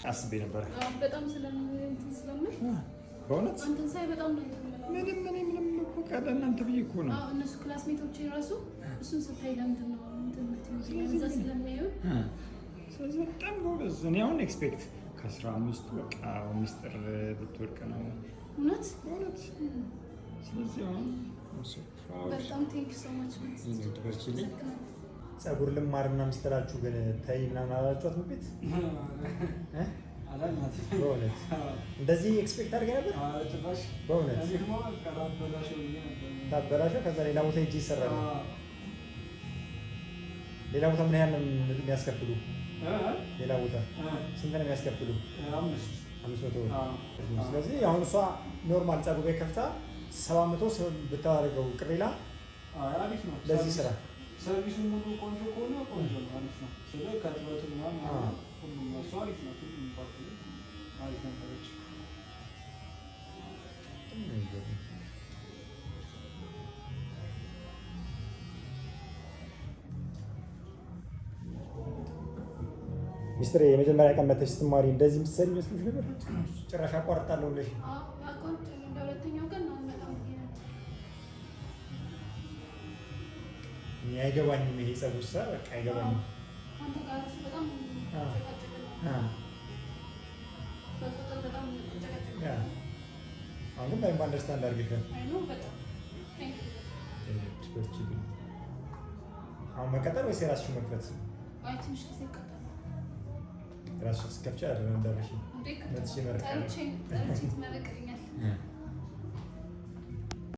አስቤ ነበር። በጣም ስለምር በእውነት አንተን ሳይ በጣም ነው ምንም እኮ ለእናንተ ብዬ እኮ ነው። እነሱ ክላስሜቶቼ ራሱ እሱን ስታይ ለምንድን ነው እዛ ስለሚያዩ ስለዚህ በጣም ጎበዝ። እኔ አሁን ኤክስፔክት ከ15 በቃ ሚስጥር ብትወድቅ ነው እውነት። ስለዚህ አሁን በጣም ቴንክ ሶ ማች ትበርችልኝ። ፀጉር ልማር ምናምን ስትላችሁ ግን ተይ ምናምን አላችኋት? ቤት በእውነት እንደዚህ ኤክስፔክት አድርገህ ነበር? በእውነት ታበላሸው። ከዛ ሌላ ቦታ ሂጅ ይሰራል። ሌላ ቦታ ምን ያህል ነው የሚያስከፍሉ? ሌላ ቦታ ስንት ነው የሚያስከፍሉ? 500 ብር። ስለዚህ አሁን እሷ ኖርማል ፀጉር ቤት ከፍታ 700 ብታደርገው ቅር ይላል? ለዚህ ስራ ሰርቪሱ ሙሉ ቆንጆ ከሆነ ቆንጆ ነው፣ አሪፍ ነው። ስለዚህ ከጥበቱ ምናምን ሁሉም እሱ አሪፍ ነው። ሁሉም ፓርቲ አሪፍ ነበረች። ሚስትር የመጀመሪያ ቀን መተሽ ስትማሪ እንደዚህ የምትሰሪ መስሎሽ ነበር? ጭራሽ አቋርጣለሁ ብለሽ አይገባኝም። ይሄ ፀጉር ስራ በቃ አይገባኝም። አሁን ግን በደንብ አንደርስታንድ አድርገሻል። አሁን መቀጠል ወይስ የራስሽን መክፈት? ራስሽ ስትከፍቺ አይደለም እንዳልሽኝ